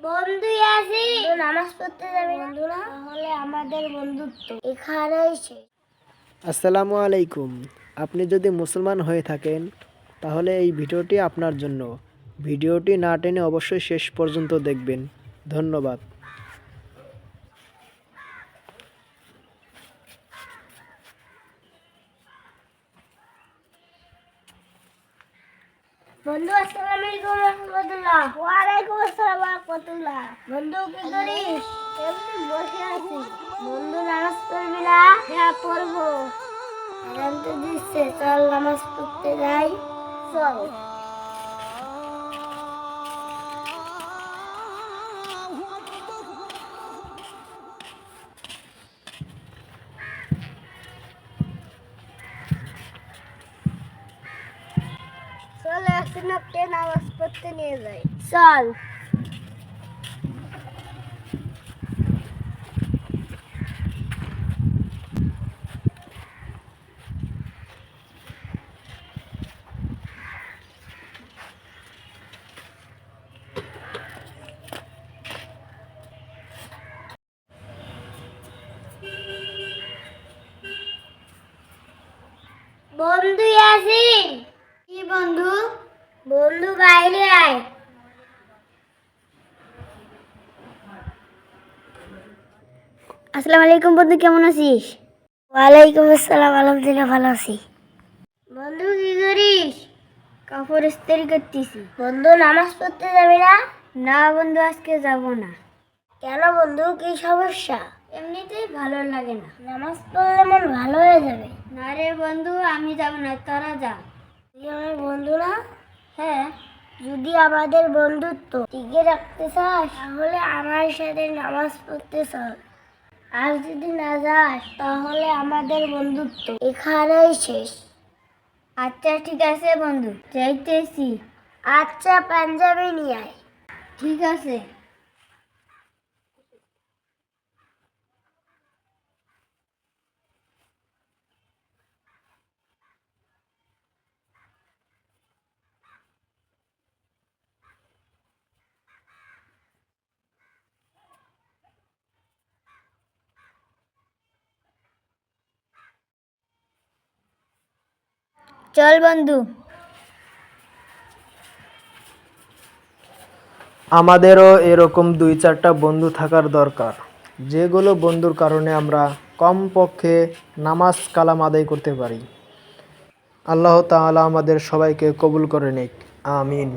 বন্ধু আছি নামাজ পড়তে যাবে বন্ধুরা, তাহলে আমাদের বন্ধুত্ব এখানেই শেষ। আসসালামু আলাইকুম। আপনি যদি মুসলমান হয়ে থাকেন তাহলে এই ভিডিওটি আপনার জন্য। ভিডিওটি না টেনে অবশ্যই শেষ পর্যন্ত দেখবেন। ধন্যবাদ। বন্ধু আসসালামু আলাইকুম রাহমাতুল্লাহ। ওয়ালাইকুম আসসালাম রাহমাতুল্লাহ। বন্ধু কি করিস? এমনি বসে আছি। বন্ধু নামাজ পড়বি না? হ্যাঁ পড়বো। আজান তো দিচ্ছে, চল নামাজ পড়তে যাই। চল। চল এখন ওকে নামাজ পড়তে নিয়ে যাই। চল। বন্ধু ইয়াসিন। কি বন্ধু? বন্ধু বাইরে আয়। আসসালামু আলাইকুম বন্ধু, কেমন আছিস? ওয়ালাইকুম আসসালাম, আলহামদুলিল্লাহ ভালো আছি। বন্ধু কি করিস? কাপড় ইস্ত্রি করতেছি। বন্ধু নামাজ পড়তে যাবি না? না বন্ধু, আজকে যাব না। কেন বন্ধু, কি সমস্যা? এমনিতেই ভালো লাগে না। নামাজ পড়লে মন ভালো হয়ে যাবে। না রে বন্ধু, আমি যাব না, তোরা যা। তুই আমার বন্ধু না? হ্যাঁ। যদি আমাদের বন্ধুত্ব টিকে রাখতে চাস তাহলে আমার সাথে নামাজ পড়তে চল। আর যদি না যাস তাহলে আমাদের বন্ধুত্ব এখানেই শেষ। আচ্ছা ঠিক আছে বন্ধু, যাইতেছি। আচ্ছা, পাঞ্জাবি নিয়ে আয়। ঠিক আছে। চল বন্ধু। আমাদেরও এরকম 2-4টা বন্ধু থাকার দরকার, যেগুলো বন্ধুর কারণে আমরা কমপক্ষে নামাজ কালাম আদায় করতে পারি। আল্লাহ তাআলা আমাদের সবাইকে কবুল করে নিক, আমিন।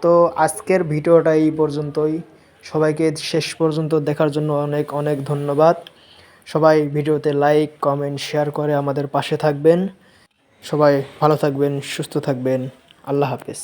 তো আজকের ভিডিওটা এই পর্যন্তই। সবাইকে শেষ পর্যন্ত দেখার জন্য অনেক অনেক ধন্যবাদ। সবাই ভিডিওতে লাইক, কমেন্ট, শেয়ার করে আমাদের পাশে থাকবেন। সবাই ভালো থাকবেন, সুস্থ থাকবেন। আল্লাহ হাফেজ।